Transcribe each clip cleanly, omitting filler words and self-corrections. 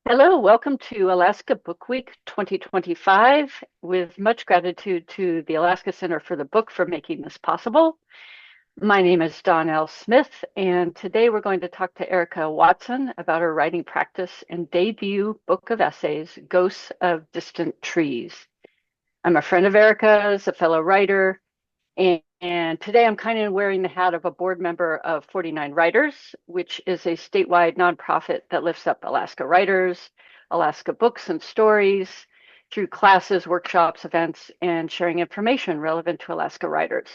Hello, welcome to Alaska Book Week 2025. With much gratitude to the Alaska Center for the Book for making this possible. My name is Dawnell Smith, and today we're going to talk to Erica Watson about her writing practice and debut book of essays, Ghosts of Distant Trees. I'm a friend of Erica's, a fellow writer, and today I'm kind of wearing the hat of a board member of 49 Writers, which is a statewide nonprofit that lifts up Alaska writers, Alaska books and stories through classes, workshops, events, and sharing information relevant to Alaska writers.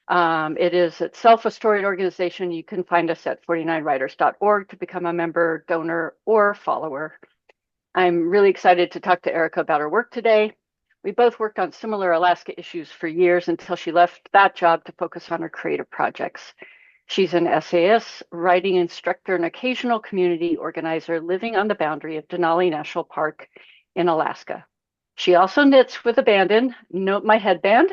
It is itself a storied organization. You can find us at 49writers.org to become a member, donor, or follower. I'm really excited to talk to Erica about her work today. We both worked on similar Alaska issues for years until she left that job to focus on her creative projects. She's an essayist, writing instructor, and occasional community organizer living on the boundary of Denali National Park in Alaska. She also knits with abandon, note my headband.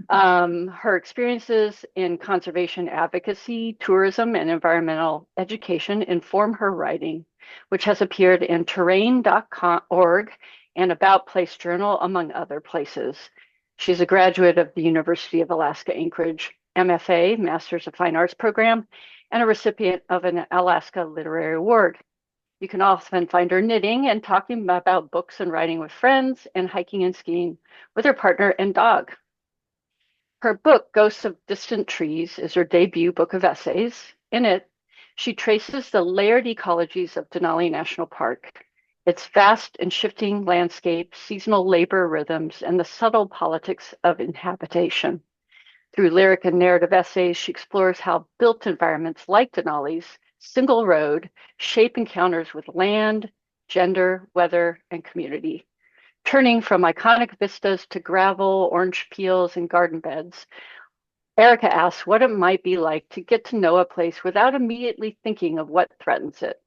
Her experiences in conservation advocacy, tourism, and environmental education inform her writing, which has appeared in terrain.org and About Place Journal, among other places. She's a graduate of the University of Alaska Anchorage MFA, Masters of Fine Arts program, and a recipient of an Alaska Literary Award. You can often find her knitting and talking about books and writing with friends and hiking and skiing with her partner and dog. Her book, Ghosts of Distant Trees, is her debut book of essays. In it, she traces the layered ecologies of Denali National Park, its vast and shifting landscape, seasonal labor rhythms, and the subtle politics of inhabitation. Through lyric and narrative essays, she explores how built environments like Denali's single road shape encounters with land, gender, weather, and community. Turning from iconic vistas to gravel, orange peels, and garden beds, Erica asks what it might be like to get to know a place without immediately thinking of what threatens it.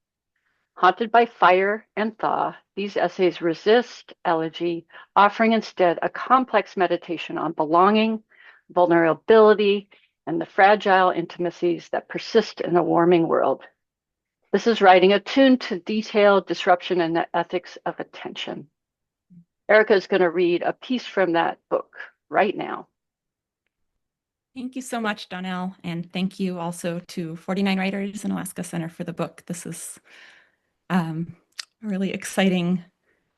Haunted by fire and thaw, these essays resist elegy, offering instead a complex meditation on belonging, vulnerability, and the fragile intimacies that persist in a warming world. This is writing attuned to detail, disruption, and the ethics of attention. Erica is going to read a piece from that book right now. Thank you so much, Dawnell, and thank you also to 49 Writers and Alaska Center for the book. This is a really exciting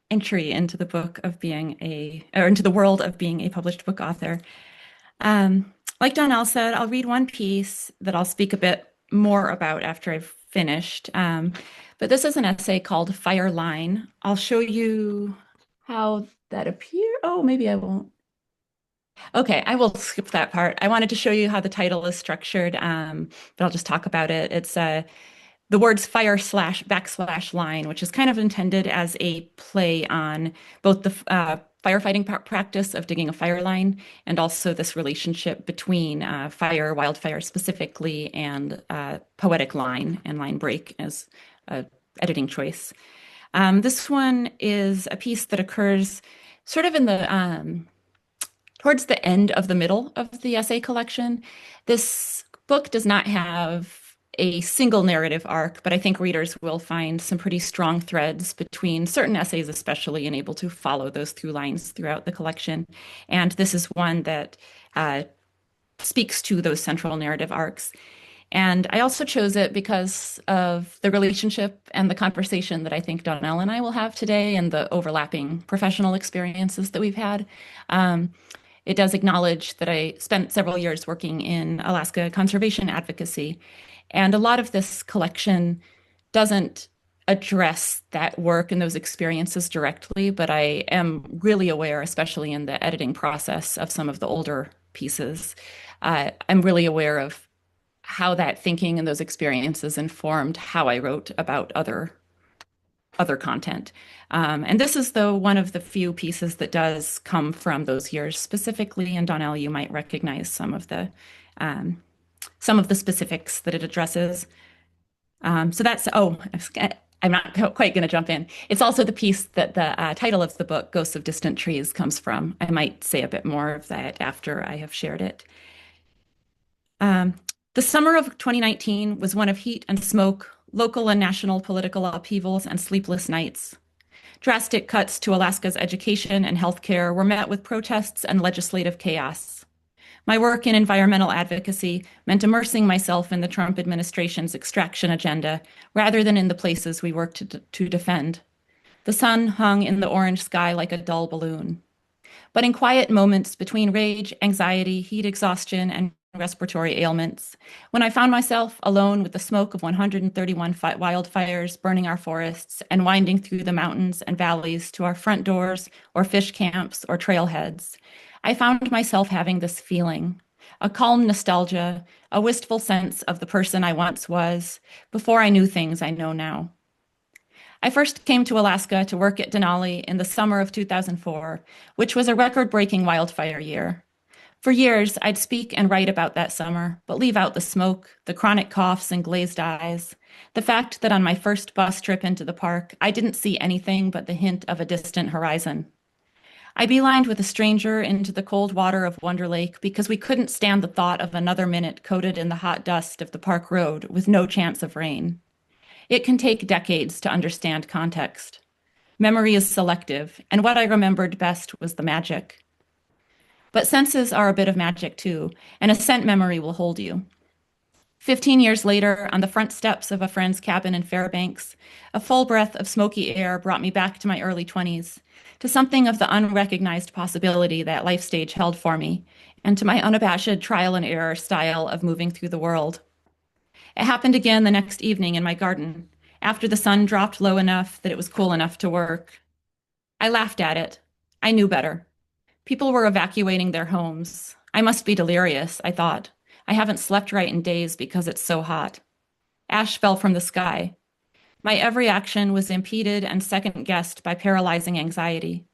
entry into the book of into the world of being a published book author. Like Dawnell said, I'll read one piece that I'll speak a bit more about after I've finished. But this is an essay called Fire Line. I'll show you how that appears. Oh, maybe I won't. Okay, I will skip that part. I wanted to show you how the title is structured, but I'll just talk about it. It's the words fire slash backslash line, which is kind of intended as a play on both the firefighting practice of digging a fire line and also this relationship between fire, wildfire specifically, and poetic line and line break as an editing choice. This one is a piece that occurs sort of in the towards the end of the middle of the essay collection. This book does not have a single narrative arc, but I think readers will find some pretty strong threads between certain essays, especially, and able to follow those through lines throughout the collection. And this is one that speaks to those central narrative arcs. And I also chose it because of the relationship and the conversation that I think Dawnell and I will have today and the overlapping professional experiences that we've had. It does acknowledge that I spent several years working in Alaska conservation advocacy, and a lot of this collection doesn't address that work and those experiences directly, but I am really aware, especially in the editing process of some of the older pieces, I'm really aware of how that thinking and those experiences informed how I wrote about other content. And this is, though, one of the few pieces that does come from those years specifically. And Dawnell, you might recognize some of the specifics that it addresses. So that's, I'm not quite going to jump in. It's also the piece that the title of the book, Ghosts of Distant Trees, comes from. I might say a bit more of that after I have shared it. The summer of 2019 was one of heat and smoke, local and national political upheavals, and sleepless nights. Drastic cuts to Alaska's education and healthcare were met with protests and legislative chaos. My work in environmental advocacy meant immersing myself in the Trump administration's extraction agenda rather than in the places we worked to defend. The sun hung in the orange sky like a dull balloon. But in quiet moments between rage, anxiety, heat exhaustion, and respiratory ailments, when I found myself alone with the smoke of 131 wildfires burning our forests and winding through the mountains and valleys to our front doors or fish camps or trailheads, I found myself having this feeling, a calm nostalgia, a wistful sense of the person I once was before I knew things I know now. I first came to Alaska to work at Denali in the summer of 2004, which was a record-breaking wildfire year. For years, I'd speak and write about that summer, but leave out the smoke, the chronic coughs and glazed eyes, the fact that on my first bus trip into the park, I didn't see anything but the hint of a distant horizon. I beelined with a stranger into the cold water of Wonder Lake because we couldn't stand the thought of another minute coated in the hot dust of the park road with no chance of rain. It can take decades to understand context. Memory is selective, and what I remembered best was the magic. But senses are a bit of magic too, and a scent memory will hold you. 15 years later, on the front steps of a friend's cabin in Fairbanks, a full breath of smoky air brought me back to my early 20s, to something of the unrecognized possibility that life stage held for me, and to my unabashed trial and error style of moving through the world. It happened again the next evening in my garden, after the sun dropped low enough that it was cool enough to work. I laughed at it. I knew better. People were evacuating their homes. I must be delirious, I thought. I haven't slept right in days because it's so hot. Ash fell from the sky. My every action was impeded and second-guessed by paralyzing anxiety.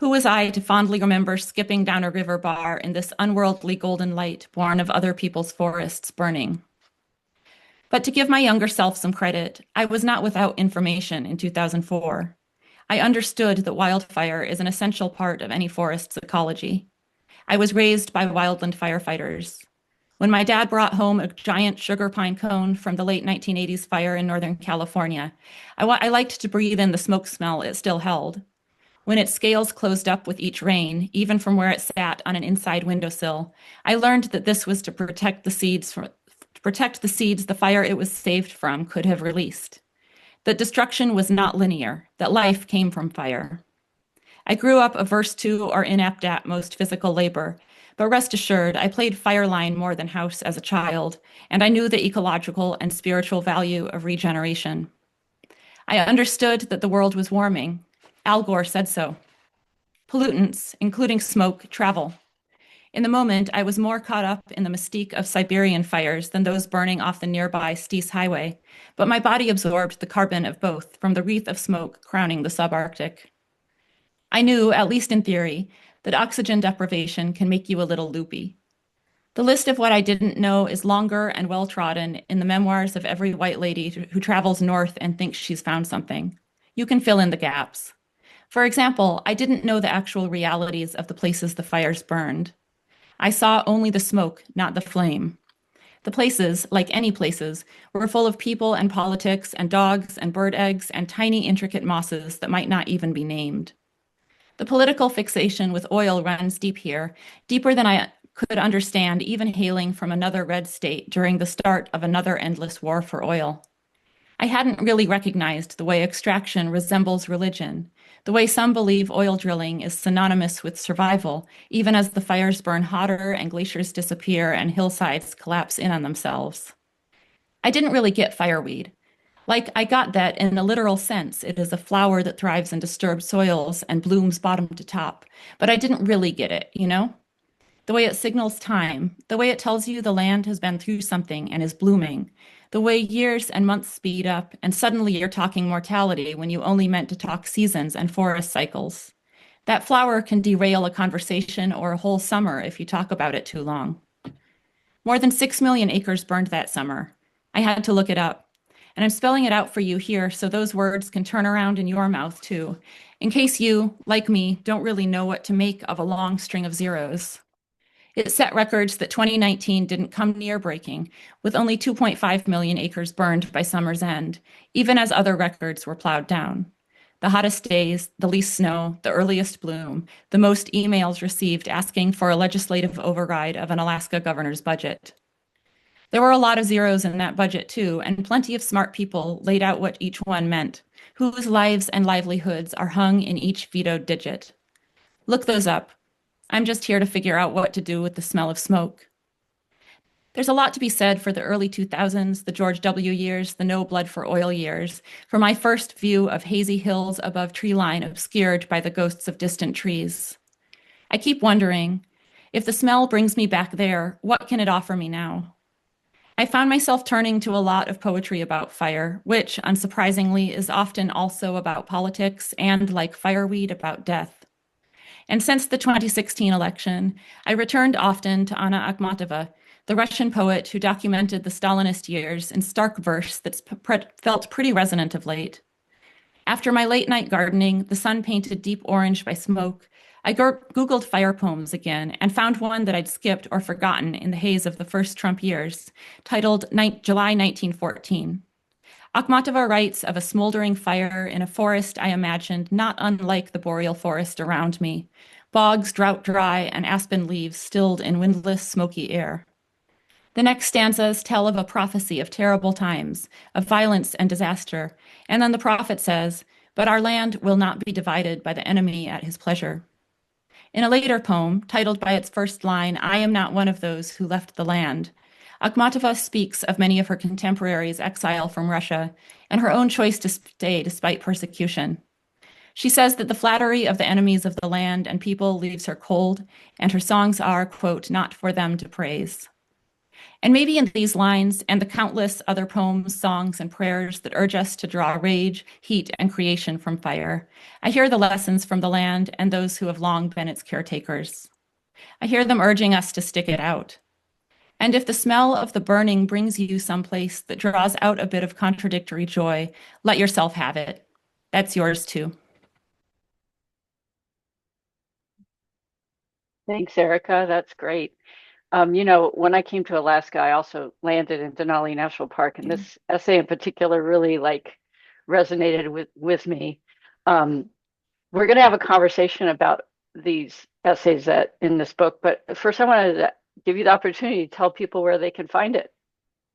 Who was I to fondly remember skipping down a river bar in this unworldly golden light born of other people's forests burning? But to give my younger self some credit, I was not without information in 2004. I understood that wildfire is an essential part of any forest's ecology. I was raised by wildland firefighters. When my dad brought home a giant sugar pine cone from the late 1980s fire in Northern California, I liked to breathe in the smoke smell it still held. When its scales closed up with each rain, even from where it sat on an inside windowsill, I learned that this was to protect the seeds the fire it was saved from could have released. That destruction was not linear, that life came from fire. I grew up averse to or inept at most physical labor, but rest assured, I played fireline more than house as a child, and I knew the ecological and spiritual value of regeneration. I understood that the world was warming. Al Gore said so. Pollutants, including smoke, travel. In the moment, I was more caught up in the mystique of Siberian fires than those burning off the nearby Steese Highway, but my body absorbed the carbon of both from the wreath of smoke crowning the subarctic. I knew, at least in theory, that oxygen deprivation can make you a little loopy. The list of what I didn't know is longer and well-trodden in the memoirs of every white lady who travels north and thinks she's found something. You can fill in the gaps. For example, I didn't know the actual realities of the places the fires burned. I saw only the smoke, not the flame. The places, like any places, were full of people and politics and dogs and bird eggs and tiny intricate mosses that might not even be named. The political fixation with oil runs deep here, deeper than I could understand even hailing from another red state during the start of another endless war for oil. I hadn't really recognized the way extraction resembles religion, the way some believe oil drilling is synonymous with survival, even as the fires burn hotter and glaciers disappear and hillsides collapse in on themselves. I didn't really get fireweed. Like, I got that in a literal sense. It is a flower that thrives in disturbed soils and blooms bottom to top. But I didn't really get it, you know? The way it signals time, the way it tells you the land has been through something and is blooming, the way years and months speed up and suddenly you're talking mortality when you only meant to talk seasons and forest cycles. That flower can derail a conversation or a whole summer if you talk about it too long. More than 6 million acres burned that summer. I had to look it up. And I'm spelling it out for you here so those words can turn around in your mouth too, in case you, like me, don't really know what to make of a long string of zeros. It set records that 2019 didn't come near breaking, with only 2.5 million acres burned by summer's end, even as other records were plowed down. The hottest days, the least snow, the earliest bloom, the most emails received asking for a legislative override of an Alaska governor's budget. There were a lot of zeros in that budget, too, and plenty of smart people laid out what each one meant, whose lives and livelihoods are hung in each vetoed digit. Look those up. I'm just here to figure out what to do with the smell of smoke. There's a lot to be said for the early 2000s, the George W. years, the no blood for oil years, for my first view of hazy hills above tree line obscured by the ghosts of distant trees. I keep wondering, if the smell brings me back there, what can it offer me now? I found myself turning to a lot of poetry about fire, which, unsurprisingly, is often also about politics and, like fireweed, about death. And since the 2016 election, I returned often to Anna Akhmatova, the Russian poet who documented the Stalinist years in stark verse that's felt pretty resonant of late. After my late night gardening, the sun painted deep orange by smoke, I Googled fire poems again and found one that I'd skipped or forgotten in the haze of the first Trump years, titled July 1914. Akhmatova writes of a smoldering fire in a forest I imagined not unlike the boreal forest around me, bogs drought dry and aspen leaves stilled in windless, smoky air. The next stanzas tell of a prophecy of terrible times, of violence and disaster, and then the prophet says, "But our land will not be divided by the enemy at his pleasure." In a later poem, titled by its first line, "I am not one of those who left the land," Akhmatova speaks of many of her contemporaries' exile from Russia and her own choice to stay despite persecution. She says that the flattery of the enemies of the land and people leaves her cold, and her songs are, quote, "not for them to praise." And maybe in these lines and the countless other poems, songs, and prayers that urge us to draw rage, heat, and creation from fire, I hear the lessons from the land and those who have long been its caretakers. I hear them urging us to stick it out. And if the smell of the burning brings you someplace that draws out a bit of contradictory joy, let yourself have it. That's yours too. Thanks, Erica. That's great. When I came to Alaska, I also landed in Denali National Park, and this essay in particular really resonated with me. We're going to have a conversation about these essays that in this book, but first I wanted to give you the opportunity to tell people where they can find it.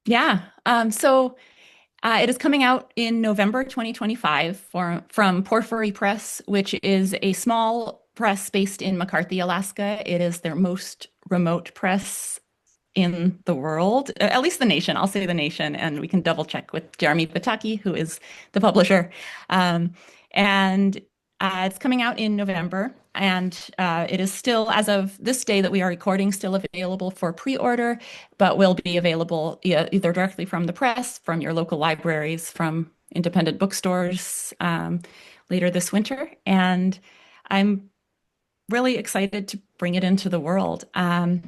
Yeah. It is coming out in November 2025 from Porphyry Press, which is a small press based in McCarthy, Alaska. It is their most remote press in the world, at least the nation. I'll say the nation, and we can double check with Jeremy Bataki, who is the publisher. And it's coming out in November, and it is still, as of this day that we are recording, still available for pre-order, but will be available either directly from the press, from your local libraries, from independent bookstores later this winter. And I'm really excited to bring it into the world. And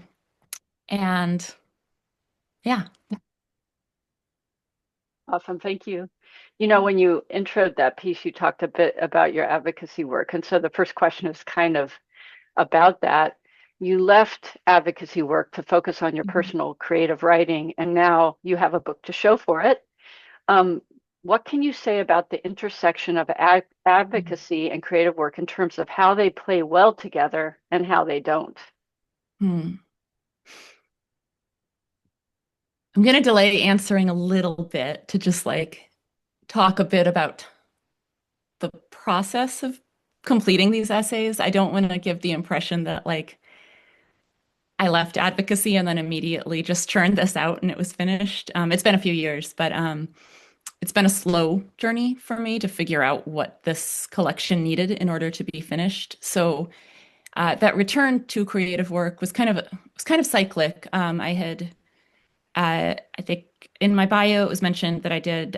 yeah. Awesome. Thank you. When you introed that piece, you talked a bit about your advocacy work. And so the first question is kind of about that. You left advocacy work to focus on your personal creative writing, and now you have a book to show for it. What can you say about the intersection of advocacy and creative work in terms of how they play well together and how they don't? I'm going to delay answering a little bit to just talk a bit about the process of completing these essays. I don't want to give the impression that I left advocacy and then immediately just churned this out and it was finished. It's been a few years, but it's been a slow journey for me to figure out what this collection needed in order to be finished. So that return to creative work was kind of cyclic. I think in my bio, it was mentioned that I did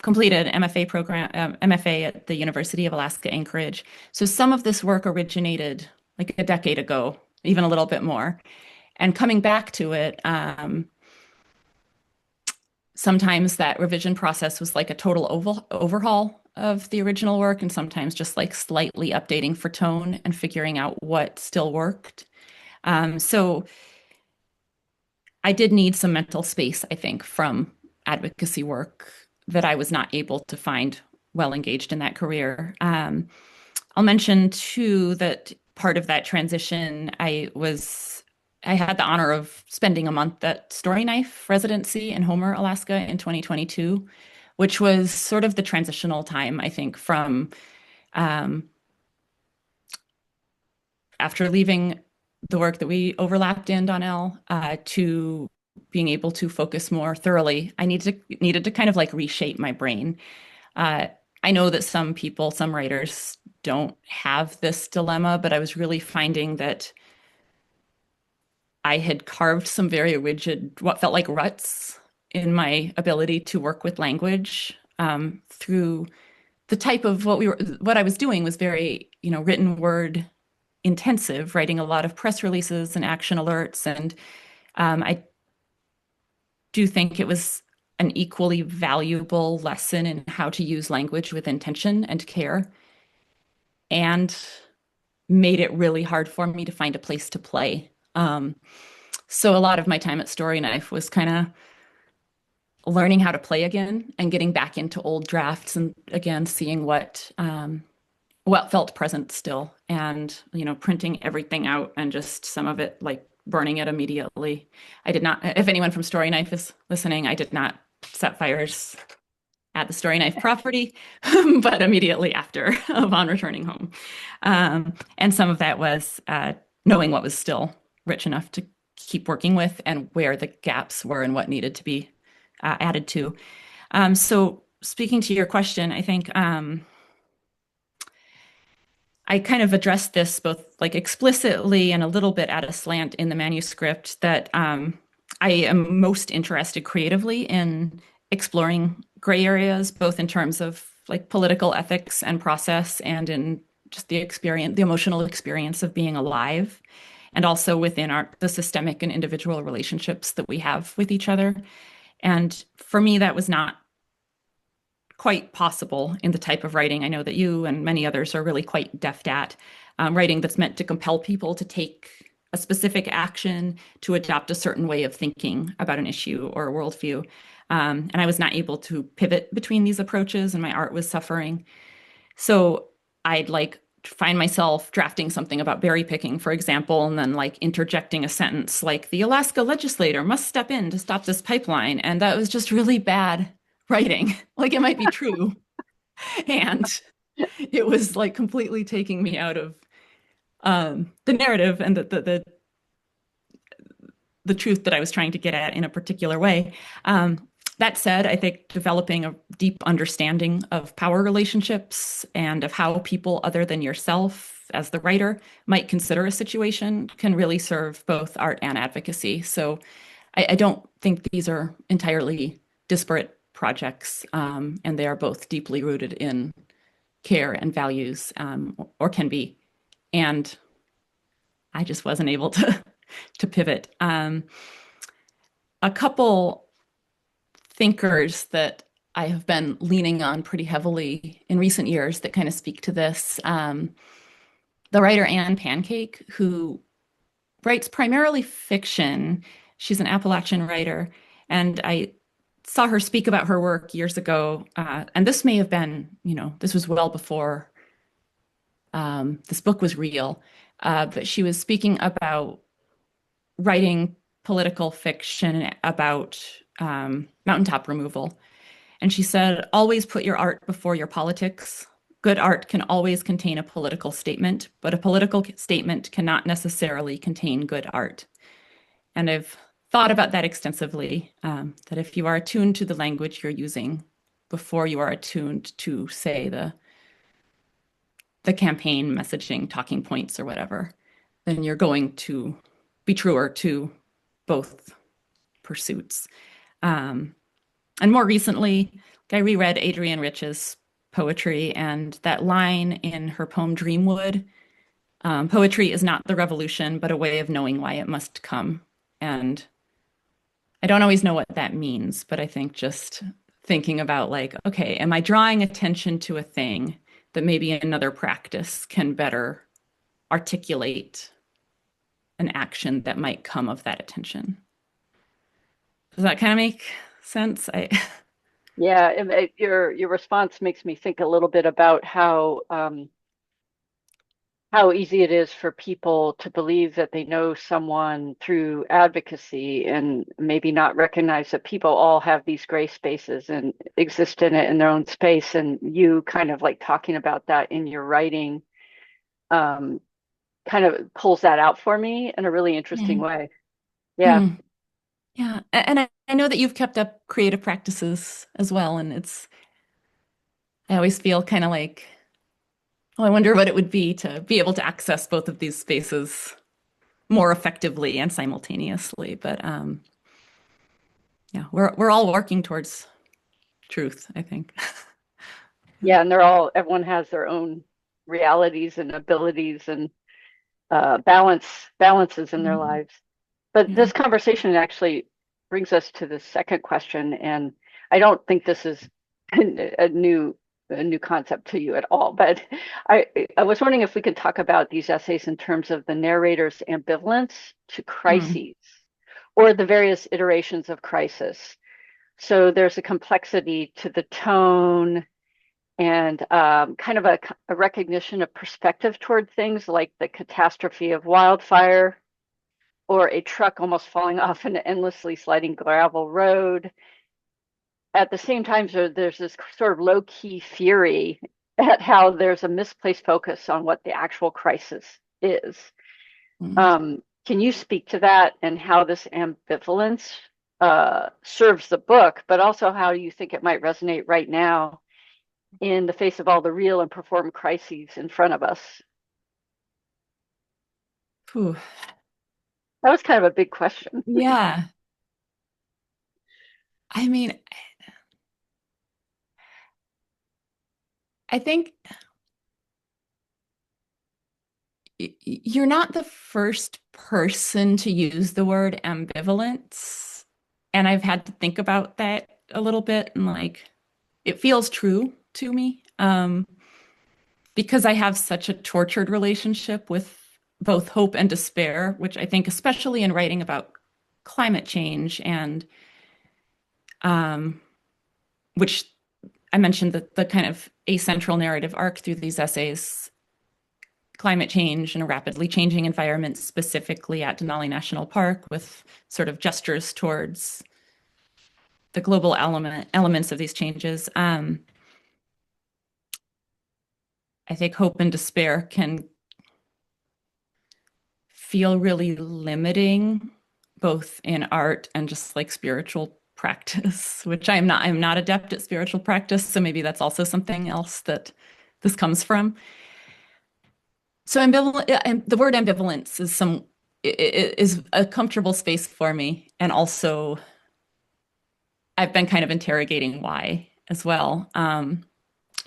completed MFA program, MFA at the University of Alaska Anchorage. So some of this work originated like a decade ago, even a little bit more. And coming back to it, sometimes that revision process was like a total overhaul of the original work, and sometimes just like slightly updating for tone and figuring out what still worked. So I did need some mental space, I think, from advocacy work that I was not able to find well engaged in that career. I'll mention too that part of that transition, I had the honor of spending a month at Story Knife residency in Homer, Alaska in 2022, which was sort of the transitional time, I think, from um, after leaving the work that we overlapped in Dawnell to being able to focus more thoroughly. I needed to kind of like reshape my brain. Uh, I know that some people, some writers don't have this dilemma, but I was really finding that I had carved some very rigid, what felt like ruts in my ability to work with language through the type of what I was doing was very, written word intensive, writing a lot of press releases and action alerts. And I do think it was an equally valuable lesson in how to use language with intention and care, and made it really hard for me to find a place to play. So a lot of my time at Story Knife was kind of learning how to play again and getting back into old drafts and again seeing what felt present still, and printing everything out and just some of it like burning it immediately. I did not, if anyone from Story Knife is listening, I did not set fires at the Story Knife property, but immediately after, upon returning home. And some of that was knowing what was still rich enough to keep working with and where the gaps were and what needed to be added to. So speaking to your question, I think I kind of addressed this both like explicitly and a little bit at a slant in the manuscript that I am most interested creatively in exploring gray areas, both in terms of like political ethics and process and in just the experience, the emotional experience of being alive, and also within the systemic and individual relationships that we have with each other. And for me, that was not quite possible in the type of writing I know that you and many others are really quite deft at, writing that's meant to compel people to take a specific action, to adopt a certain way of thinking about an issue or a worldview. And I was not able to pivot between these approaches, and my art was suffering. So I'd like find myself drafting something about berry picking, for example, and then like interjecting a sentence like the Alaska legislator must step in to stop this pipeline. And that was just really bad writing. Like it might be true. And it was like completely taking me out of the narrative and the truth that I was trying to get at in a particular way. That said, I think developing a deep understanding of power relationships and of how people other than yourself as the writer might consider a situation can really serve both art and advocacy. So I don't think these are entirely disparate projects, and they are both deeply rooted in care and values, or can be. And I just wasn't able to pivot. A couple thinkers that I have been leaning on pretty heavily in recent years that kind of speak to this. The writer Anne Pancake, who writes primarily fiction. She's an Appalachian writer, and I saw her speak about her work years ago. And this may have been, this was well before this book was real, but she was speaking about writing political fiction about mountaintop removal. And she said, always put your art before your politics. Good art can always contain a political statement, but a political statement cannot necessarily contain good art. And I've thought about that extensively, that if you are attuned to the language you're using before you are attuned to, say, the campaign messaging, talking points or whatever, then you're going to be truer to both pursuits. And more recently, I reread Adrienne Rich's poetry, and that line in her poem Dreamwood, poetry is not the revolution, but a way of knowing why it must come. And I don't always know what that means, but I think just thinking about like, okay, am I drawing attention to a thing that maybe another practice can better articulate an action that might come of that attention. Does that kind of make sense? Yeah, your response makes me think a little bit about how easy it is for people to believe that they know someone through advocacy and maybe not recognize that people all have these gray spaces and exist in it in their own space. And you kind of like talking about that in your writing um, kind of pulls that out for me in a really interesting Mm. way. Yeah. Mm. Yeah. And I know that you've kept up creative practices as well. And I always feel kind of like, oh, I wonder what it would be to be able to access both of these spaces more effectively and simultaneously. But yeah, we're all working towards truth, I think. Yeah. And everyone has their own realities and abilities and balances in their Mhm. lives. But Yeah. this conversation actually brings us to the second question, and I don't think this is a new concept to you at all. But I I was wondering if we could talk about these essays in terms of the narrator's ambivalence to Mm. crises or the various iterations of crisis. So there's a complexity to the tone and kind of a recognition of perspective toward things like the catastrophe of wildfire or a truck almost falling off an endlessly sliding gravel road. At the same time, there's this sort of low key fury at how there's a misplaced focus on what the actual crisis is. Mm. Can you speak to that and how this ambivalence serves the book, but also how you think it might resonate right now in the face of all the real and performed crises in front of us? Phew. That was kind of a big question. Yeah. I mean, I think you're not the first person to use the word ambivalence. And I've had to think about that a little bit and like it feels true to me. Because I have such a tortured relationship with both hope and despair, which I think, especially in writing about climate change and um, which I mentioned the kind of acentral narrative arc through these essays, climate change and a rapidly changing environment, specifically at Denali National Park, with sort of gestures towards the global elements of these changes. I think hope and despair can feel really limiting, both in art and just like spiritual practice, which I'm not adept at spiritual practice. So maybe that's also something else that this comes from. So and the word ambivalence is a comfortable space for me. And also I've been kind of interrogating why as well.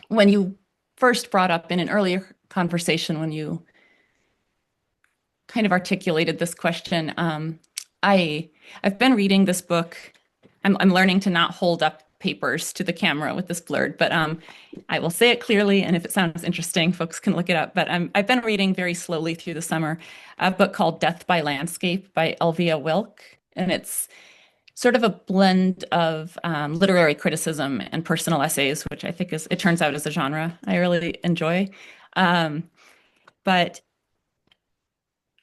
When you first brought up in an earlier conversation, when you kind of articulated this question, I I've been reading this book. I'm learning to not hold up papers to the camera with this blurred, but I will say it clearly, and if it sounds interesting, folks can look it up. But I've been reading very slowly through the summer a book called Death by Landscape by Elvia Wilk, and it's sort of a blend of literary criticism and personal essays, which I think it turns out is a genre I really enjoy. Um, but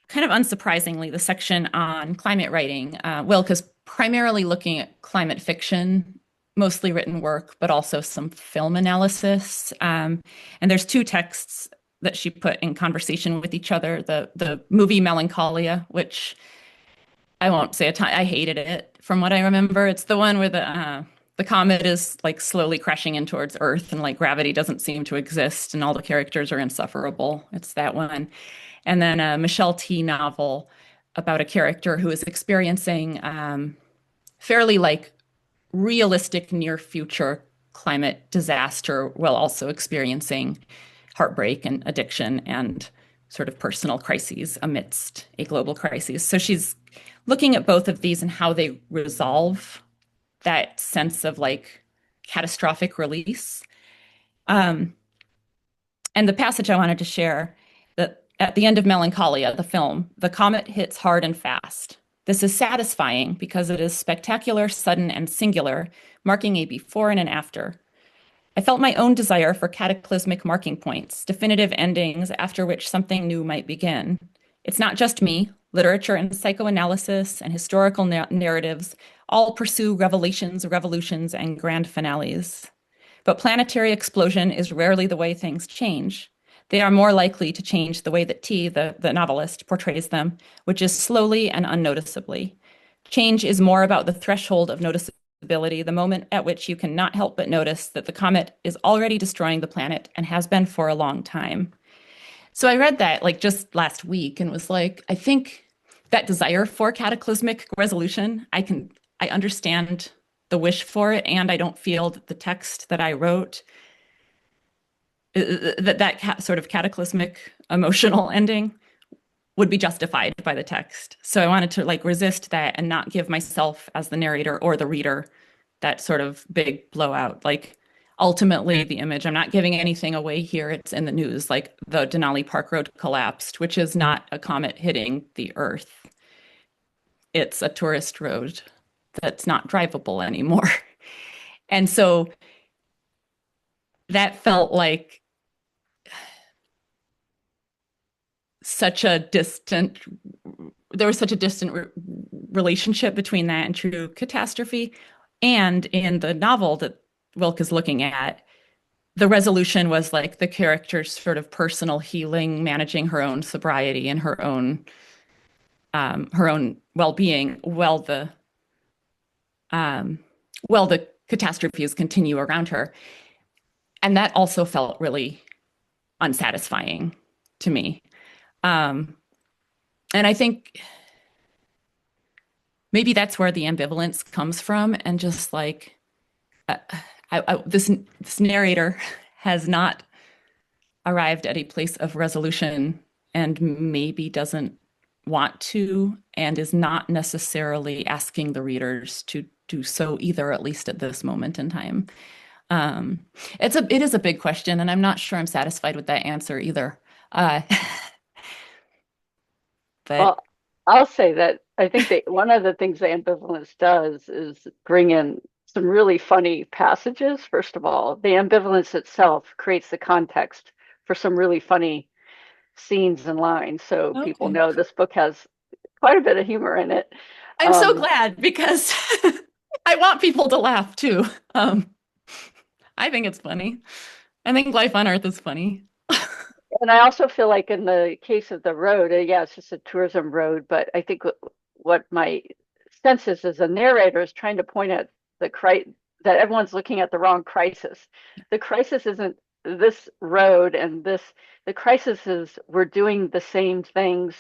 kind of unsurprisingly, the section on climate writing, Wilk is primarily looking at climate fiction, mostly written work, but also some film analysis. And there's two texts that she put in conversation with each other. The movie Melancholia, which I won't say a ton. I hated it from what I remember. It's the one where the comet is like slowly crashing in towards Earth and like gravity doesn't seem to exist and all the characters are insufferable. It's that one. And then a Michelle T novel about a character who is experiencing fairly like realistic near future climate disaster while also experiencing heartbreak and addiction and sort of personal crises amidst a global crisis. So she's looking at both of these and how they resolve that sense of like catastrophic release. And the passage I wanted to share that At the end of Melancholia, the film, the comet hits hard and fast. This is satisfying because it is spectacular, sudden, and singular, marking a before and an after. I felt my own desire for cataclysmic marking points, definitive endings after which something new might begin. It's not just me. Literature and psychoanalysis and historical narratives all pursue revelations, revolutions, and grand finales. But planetary explosion is rarely the way things change. They are more likely to change the way that T, the novelist, portrays them, which is slowly and unnoticeably. Change is more about the threshold of noticeability, the moment at which you cannot help but notice that the comet is already destroying the planet and has been for a long time. So I read that like just last week and was like, I think that desire for cataclysmic resolution, I understand the wish for it, and I don't feel that the text that I wrote that sort of cataclysmic emotional ending would be justified by the text. So I wanted to like resist that and not give myself as the narrator or the reader that sort of big blowout. Like ultimately the image, I'm not giving anything away here. It's in the news, like the Denali Park Road collapsed, which is not a comet hitting the earth. It's a tourist road that's not drivable anymore. And so that felt like there was such a distant relationship between that and true catastrophe. And in the novel that Wilk is looking at, the resolution was like the character's sort of personal healing, managing her own sobriety and her own well-being while the catastrophes continue around her. And that also felt really unsatisfying to me. And I think maybe that's where the ambivalence comes from. And just like this narrator has not arrived at a place of resolution and maybe doesn't want to, and is not necessarily asking the readers to do so either, at least at this moment in time. It is a big question, and I'm not sure I'm satisfied with that answer either. But Well, I'll say that I think that one of the things the ambivalence does is bring in some really funny passages. First of all, the ambivalence itself creates the context for some really funny scenes and lines. So people okay. know this book has quite a bit of humor in it. I'm so glad because I want people to laugh too. Um, I think it's funny. I think life on Earth is funny. And I also feel like in the case of the road, yeah, it's just a tourism road, but I think what my sense is a narrator is trying to point at that everyone's looking at the wrong crisis. The crisis isn't this road and the crisis is we're doing the same things.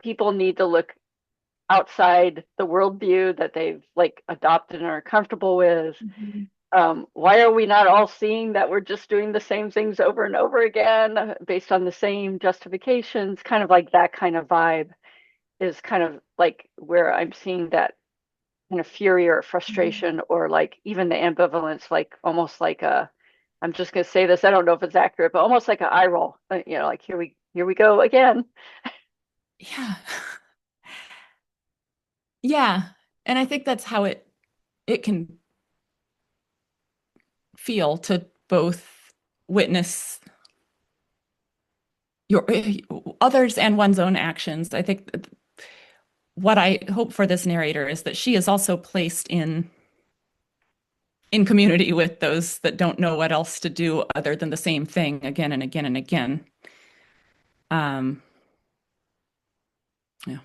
People need to look outside the worldview that they've like adopted and are comfortable with. Mhm. Why are we not all seeing that we're just doing the same things over and over again based on the same justifications? Kind of like that kind of vibe is kind of like where I'm seeing that kind of fury or frustration or like even the ambivalence, like almost like I'm just going to say this, I don't know if it's accurate, but almost like an eye roll, like here we go again. Yeah. Yeah. And I think that's how it can feel to both witness your others and one's own actions. I think what I hope for this narrator is that she is also placed in community with those that don't know what else to do other than the same thing again and again and again. Um, yeah.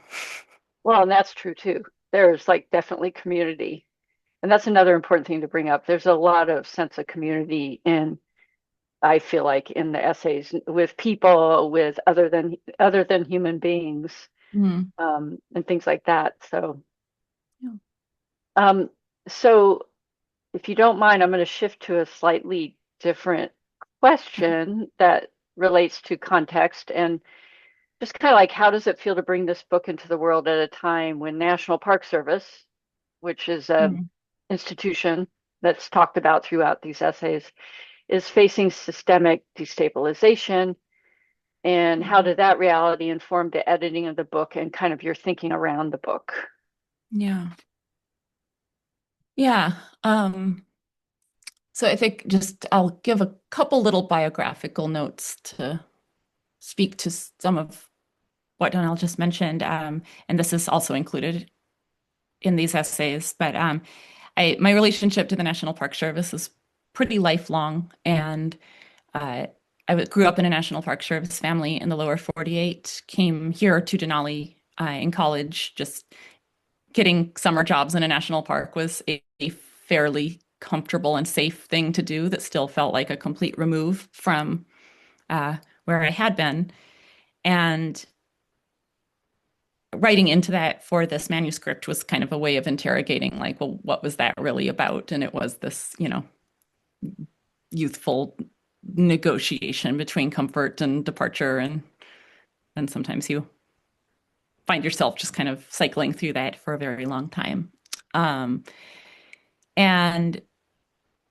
Well, and that's true too. There's like definitely community. And that's another important thing to bring up. There's a lot of sense of community in, I feel like, in the essays with people, with other than human beings, Mm. and things like that. Yeah. Um, so if you don't mind, I'm going to shift to a slightly different question that relates to context and just kind of like how does it feel to bring this book into the world at a time when National Park Service, which is a Mm. institution that's talked about throughout these essays, is facing systemic destabilization, And how did that reality inform the editing of the book and kind of your thinking around the book? Yeah. Yeah. So I think just I'll give a couple little biographical notes to speak to some of what Dawnell just mentioned. And this is also included in these essays. But my relationship to the National Park Service is pretty lifelong. And uh, I grew up in a National Park Service family in the lower 48, came here to Denali in college. Just getting summer jobs in a national park was a fairly comfortable and safe thing to do that still felt like a complete remove from where I had been. And writing into that for this manuscript was kind of a way of interrogating, like, well, what was that really about? And it was this, youthful negotiation between comfort and departure, and sometimes you find yourself just kind of cycling through that for a very long time. And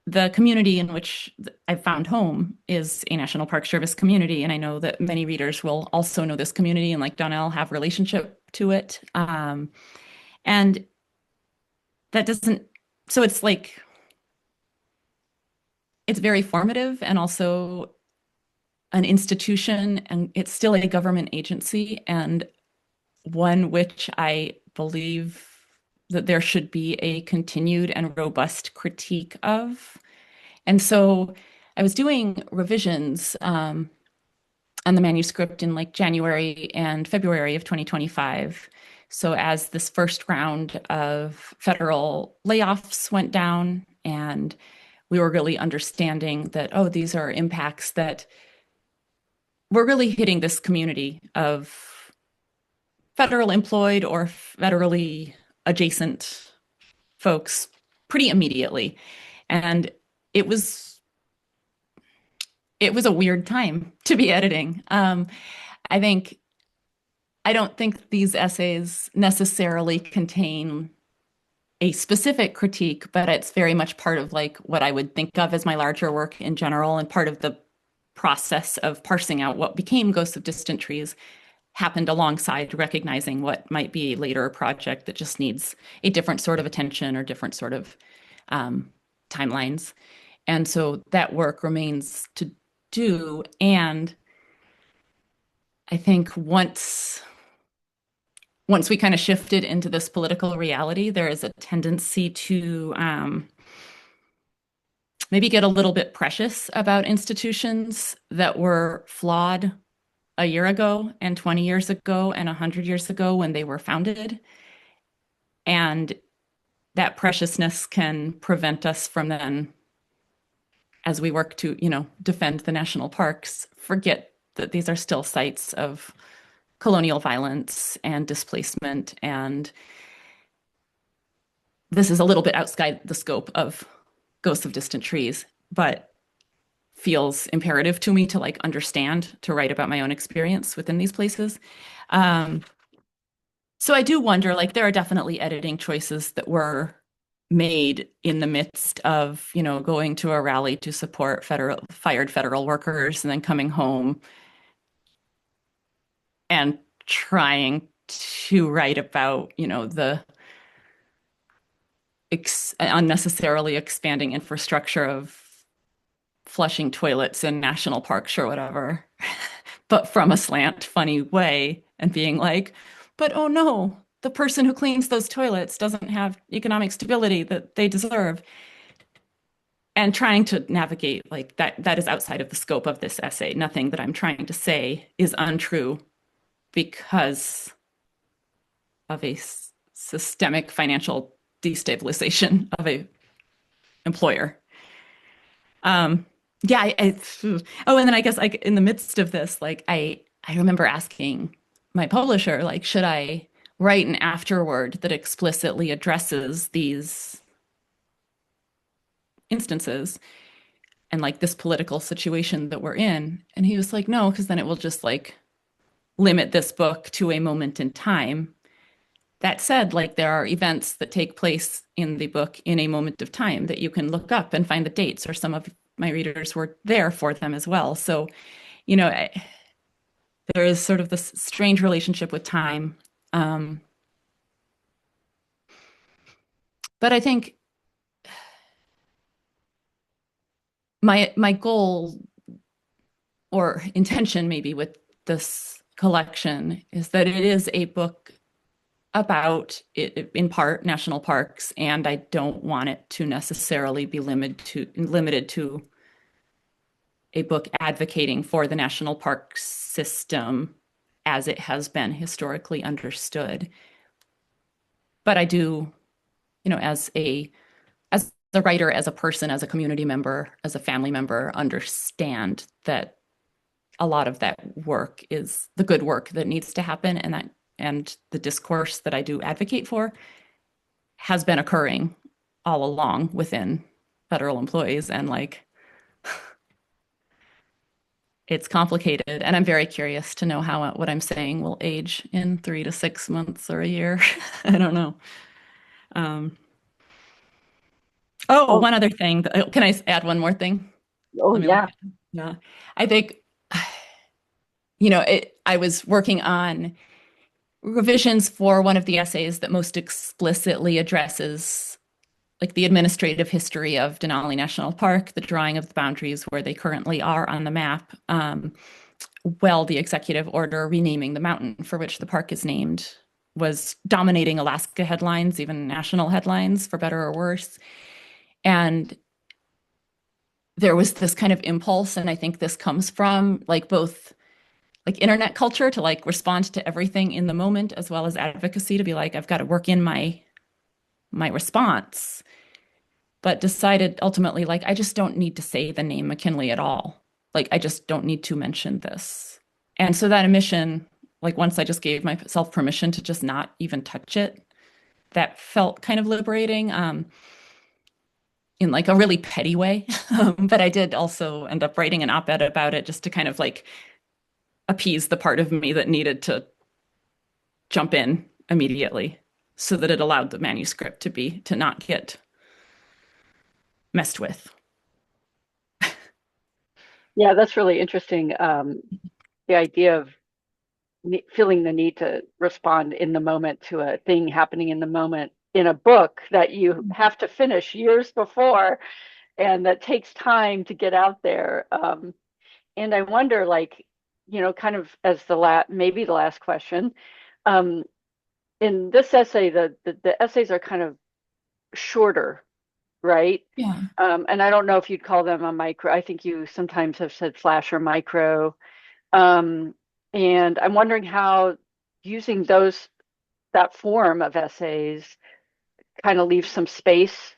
the community in which I've found home is a National Park Service community. And I know that many readers will also know this community and, like Dawnell, have relationship to it. And that doesn't, so it's like, it's very formative and also an institution, and it's still a government agency, and one which I believe that there should be a continued and robust critique of. And so I was doing revisions on the manuscript in like January and February of 2025. So as this first round of federal layoffs went down, and we were really understanding that, oh, these are impacts that were really hitting this community of federal employed or federally adjacent folks pretty immediately. And it was a weird time to be editing. I think I don't think these essays necessarily contain a specific critique, but it's very much part of like what I would think of as my larger work in general, and part of the process of parsing out what became Ghosts of Distant Trees happened alongside recognizing what might be later a project that just needs a different sort of attention or different sort of timelines. And so that work remains to do. And I think once we kind of shifted into this political reality, there is a tendency to maybe get a little bit precious about institutions that were flawed a year ago and 20 years ago and 100 years ago when they were founded. And that preciousness can prevent us from then, as we work to, defend the national parks, forget that these are still sites of colonial violence and displacement. And this is a little bit outside the scope of Ghosts of Distant Trees, but feels imperative to me to like understand, to write about my own experience within these places. So I do wonder, like, there are definitely editing choices that were made in the midst of, going to a rally to support fired federal workers and then coming home and trying to write about, the unnecessarily expanding infrastructure of flushing toilets in national parks or whatever, but from a slant, funny way, and being like, but oh no, the person who cleans those toilets doesn't have economic stability that they deserve. And trying to navigate like that is outside of the scope of this essay. Nothing that I'm trying to say is untrue because of a systemic financial destabilization of a employer. Yeah, oh, and then I guess like in the midst of this, like I remember asking my publisher, like, should I write an afterword that explicitly addresses these instances and like this political situation that we're in? And he was like, no, because then it will just like limit this book to a moment in time. That said, like there are events that take place in the book in a moment of time that you can look up and find the dates, or some of my readers were there for them as well. So, there is sort of this strange relationship with time. Um, but I think my goal or intention maybe with this collection is that it is a book about it, in part national parks, and I don't want it to necessarily be limited to a book advocating for the national park system as it has been historically understood. But I do, as a writer, as a person, as a community member, as a family member, understand that a lot of that work is the good work that needs to happen, and the discourse that I do advocate for has been occurring all along within federal employees, and like it's complicated, and I'm very curious to know how what I'm saying will age in 3 to 6 months or a year. I don't know. Um, oh, Oh, one other thing. Can I add one more thing? oh Let me look yeah. at it. Yeah. I think, I was working on revisions for one of the essays that most explicitly addresses like the administrative history of Denali National Park, the drawing of the boundaries where they currently are on the map, well, the executive order renaming the mountain for which the park is named was dominating Alaska headlines, even national headlines, for better or worse. And there was this kind of impulse, and I think this comes from like both like internet culture to like respond to everything in the moment, as well as advocacy to be like, I've got to work in my response, but decided ultimately like I just don't need to say the name McKinley at all. Like I just don't need to mention this. And so that omission, like once I just gave myself permission to just not even touch it, that felt kind of liberating, in like a really petty way. But I did also end up writing an op-ed about it just to kind of like appease the part of me that needed to jump in immediately so that it allowed the manuscript to not get messed with. Yeah, that's really interesting. The idea of feeling the need to respond in the moment to a thing happening in the moment in a book that you have to finish years before and that takes time to get out there. And I wonder, like, kind of as maybe the last question, um, in this essay, the essays are kind of shorter, right? Yeah. And I don't know if you'd call them a micro. I think you sometimes have said flash or micro. Um, and I'm wondering how using that form of essays kind of leaves some space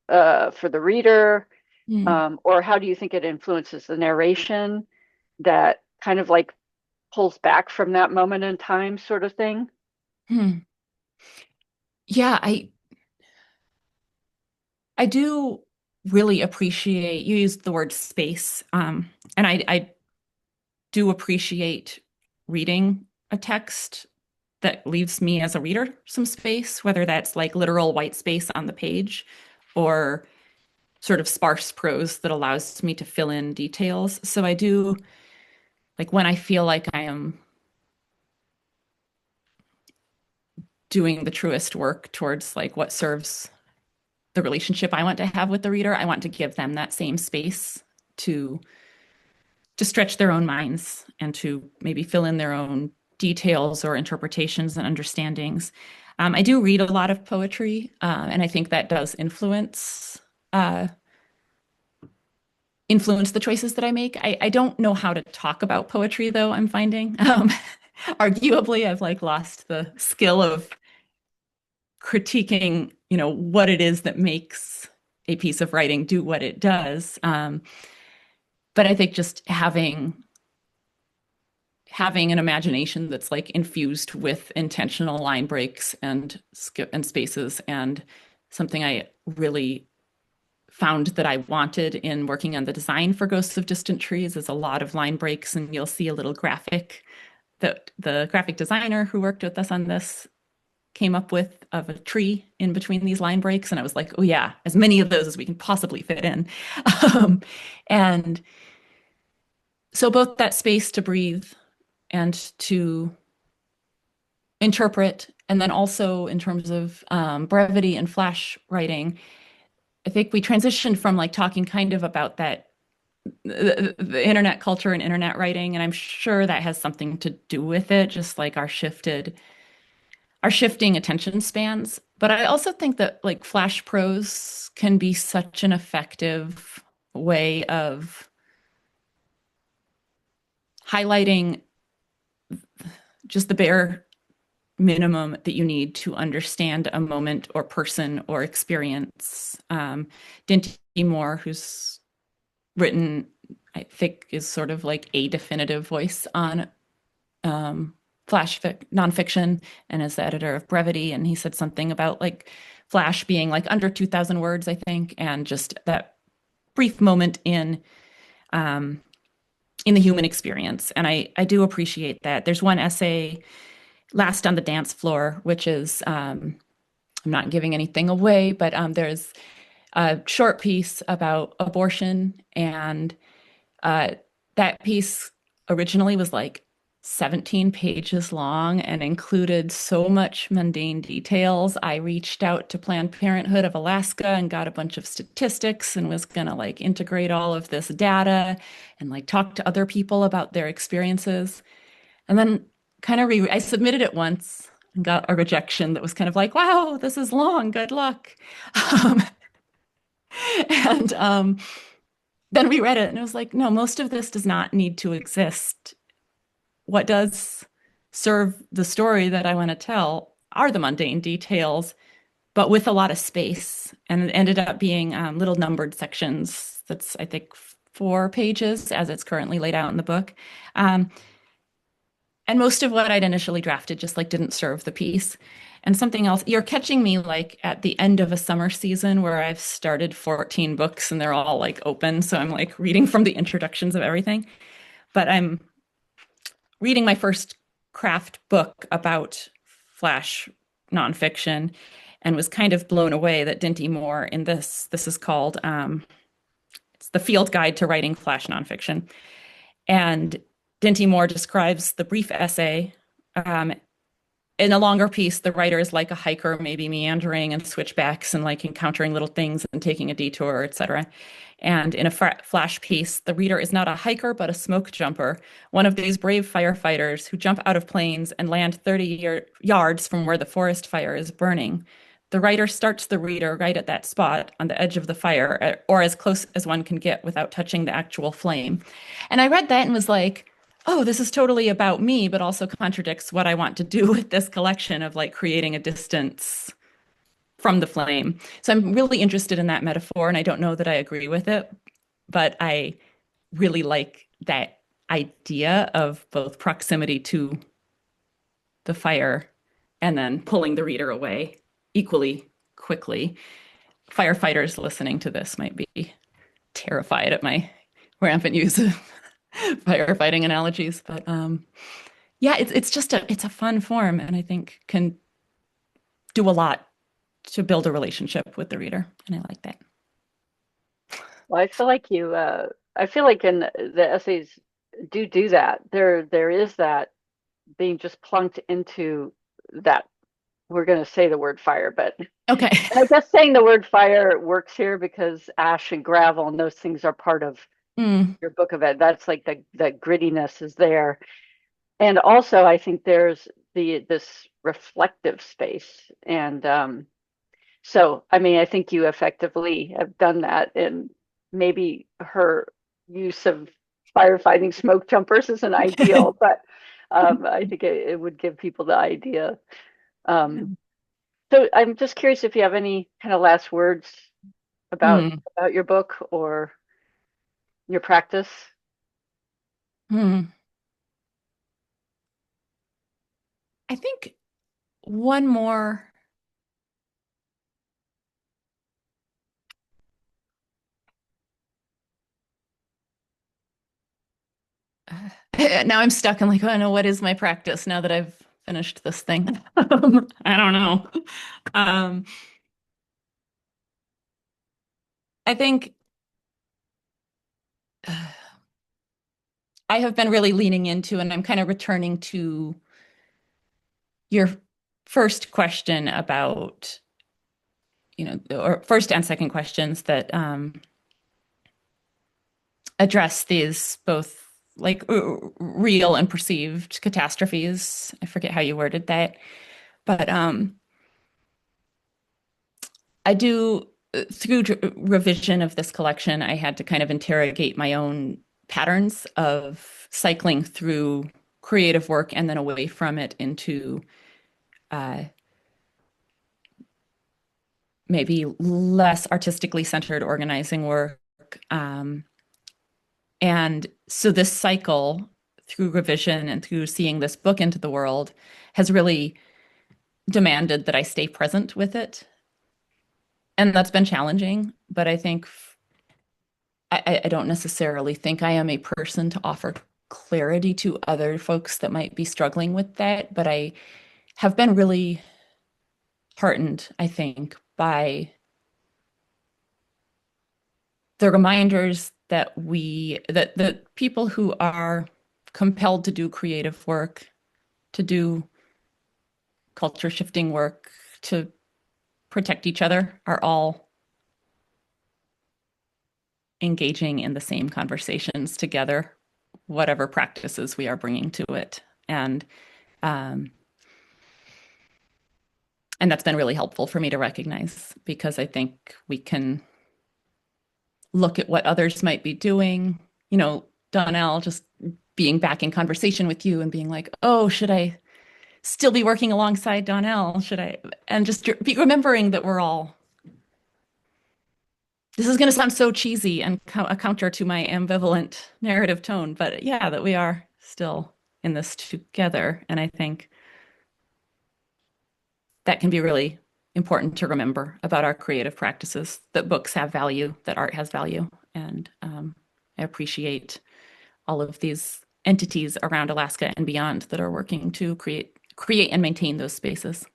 for the reader, Hmm. or how do you think it influences the narration that kind of like pulls back from that moment in time sort of thing? Hmm. Yeah, I do really appreciate you used the word space. And I do appreciate reading a text that leaves me as a reader some space, whether that's like literal white space on the page or sort of sparse prose that allows me to fill in details. So I do like when I feel like I am doing the truest work towards like what serves the relationship I want to have with the reader, I want to give them that same space to to stretch their own minds and to maybe fill in their own details or interpretations and understandings. I do read a lot of poetry, and I think that does uh, influence the choices that I make. I don't know how to talk about poetry, though. I'm finding, arguably, I've like lost the skill of critiquing, what it is that makes a piece of writing do what it does. But I think just having an imagination that's like infused with intentional line breaks and skip and spaces, and something I really found that I wanted in working on the design for Ghosts of Distant Trees is a lot of line breaks, and you'll see a little graphic that the graphic designer who worked with us on this came up with of a tree in between these line breaks. And I was like, oh yeah, as many of those as we can possibly fit in. Um, and so both that space to breathe and to interpret. And then also in terms of brevity and flash writing, I think we transitioned from like talking kind of about that the internet culture and internet writing, and I'm sure that has something to do with it, just like our shifting attention spans. But I also think that like flash prose can be such an effective way of highlighting just the bare minimum that you need to understand a moment or person or experience. Dinty Moore, who's written, I think, is sort of like a definitive voice on nonfiction, and is the editor of Brevity. And he said something about like Flash being like under 2,000 words, I think, and just that brief moment in the human experience. And I do appreciate that. There's one essay, Last on the Dance Floor, which is I'm not giving anything away, but there's a short piece about abortion, and that piece originally was like 17 pages long and included so much mundane details. I reached out to Planned Parenthood of Alaska and got a bunch of statistics and was going to like integrate all of this data and like talk to other people about their experiences. And then I submitted it once and got a rejection that was kind of like, wow, this is long, good luck. Um, and then we read it and it was like, no, most of this does not need to exist. What does serve the story that I want to tell are the mundane details, but with a lot of space. And it ended up being little numbered sections. That's, I think, 4 pages as it's currently laid out in the book. And most of what I'd initially drafted just like didn't serve the piece. And something else, you're catching me like at the end of a summer season where I've started 14 books and they're all like open. So I'm like reading from the introductions of everything. But I'm reading my first craft book about Flash nonfiction and was kind of blown away that Dinty Moore in this is called it's the Field Guide to Writing Flash Nonfiction. And Dinty Moore describes the brief essay. In a longer piece, the writer is like a hiker, maybe meandering and switchbacks and like encountering little things and taking a detour, etc. And in a flash piece, the reader is not a hiker, but a smoke jumper, one of these brave firefighters who jump out of planes and land 30 yards from where the forest fire is burning. The writer starts the reader right at that spot on the edge of the fire, or as close as one can get without touching the actual flame. And I read that and was like, oh, this is totally about me, but also contradicts what I want to do with this collection of like creating a distance from the flame. So I'm really interested in that metaphor, and I don't know that I agree with it, but I really like that idea of both proximity to the fire and then pulling the reader away equally quickly. Firefighters listening to this might be terrified at my rampant use of firefighting analogies, but yeah, it's a fun form, and I think can do a lot to build a relationship with the reader, and I like that. Well, I feel like in the essays do that. There is that being just plunked into that. We're going to say the word fire, but Okay. and I guess saying the word fire works here because ash and gravel and those things are part of Mm, your book of it. That's like the grittiness is there. And also I think there's this reflective space. And so I mean I think you effectively have done that, and maybe her use of firefighting smoke jumpers isn't ideal, but I think it would give people the idea. Um, so I'm just curious if you have any kind of last words about mm, about your book or your practice. mm. I think one more. Now I'm stuck in like, oh no, what is my practice now that I've finished this thing? I don't know. Um, I think I have been really leaning into, and I'm kind of returning to your first question about, or first and second questions that address these both like real and perceived catastrophes. I forget how you worded that, but I do through revision of this collection, I had to kind of interrogate my own patterns of cycling through creative work and then away from it into uh, maybe less artistically centered organizing work. And so this cycle through revision and through seeing this book into the world has really demanded that I stay present with it. And that's been challenging, but I think I don't necessarily think I am a person to offer clarity to other folks that might be struggling with that, but I have been really heartened, I think, by the reminders that that people who are compelled to do creative work, to do culture shifting work, to protect each other are all engaging in the same conversations together, whatever practices we are bringing to it. Um, and that's been really helpful for me to recognize because I think we can look at what others might be doing. Dawnell, just being back in conversation with you and being like, oh, should I still be working alongside Dawnell? Should I? And just be remembering that we're all, this is going to sound so cheesy and a counter to my ambivalent narrative tone, but yeah, that we are still in this together. And I think that can be really important to remember about our creative practices, that books have value, that art has value. And I appreciate all of these entities around Alaska and beyond that are working to create and maintain those spaces.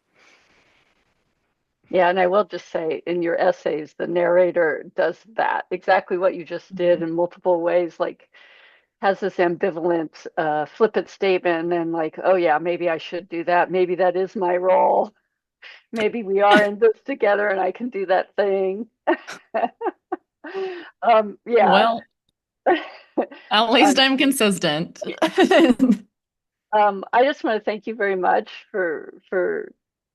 Yeah, and I will just say in your essays, the narrator does that exactly what you just did in multiple ways, like has this ambivalent, flippant statement, and like, oh yeah, maybe I should do that. Maybe that is my role. Maybe we are in this together and I can do that thing. Yeah. Well, at least um, I'm consistent. I just want to thank you very much for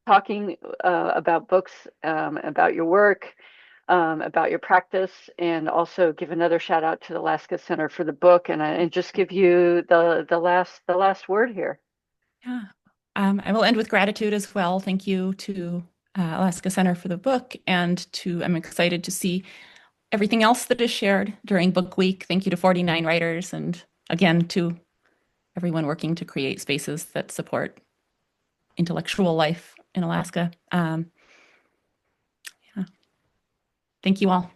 talking about books, about your work, about your practice, and also give another shout out to the Alaska Center for the book, and just give you the last word here. Yeah. I will end with gratitude as well. Thank you to Alaska Center for the book, and I'm excited to see everything else that is shared during Book Week. Thank you to 49 writers, and again to everyone working to create spaces that support intellectual life in Alaska. Yeah. Thank you all.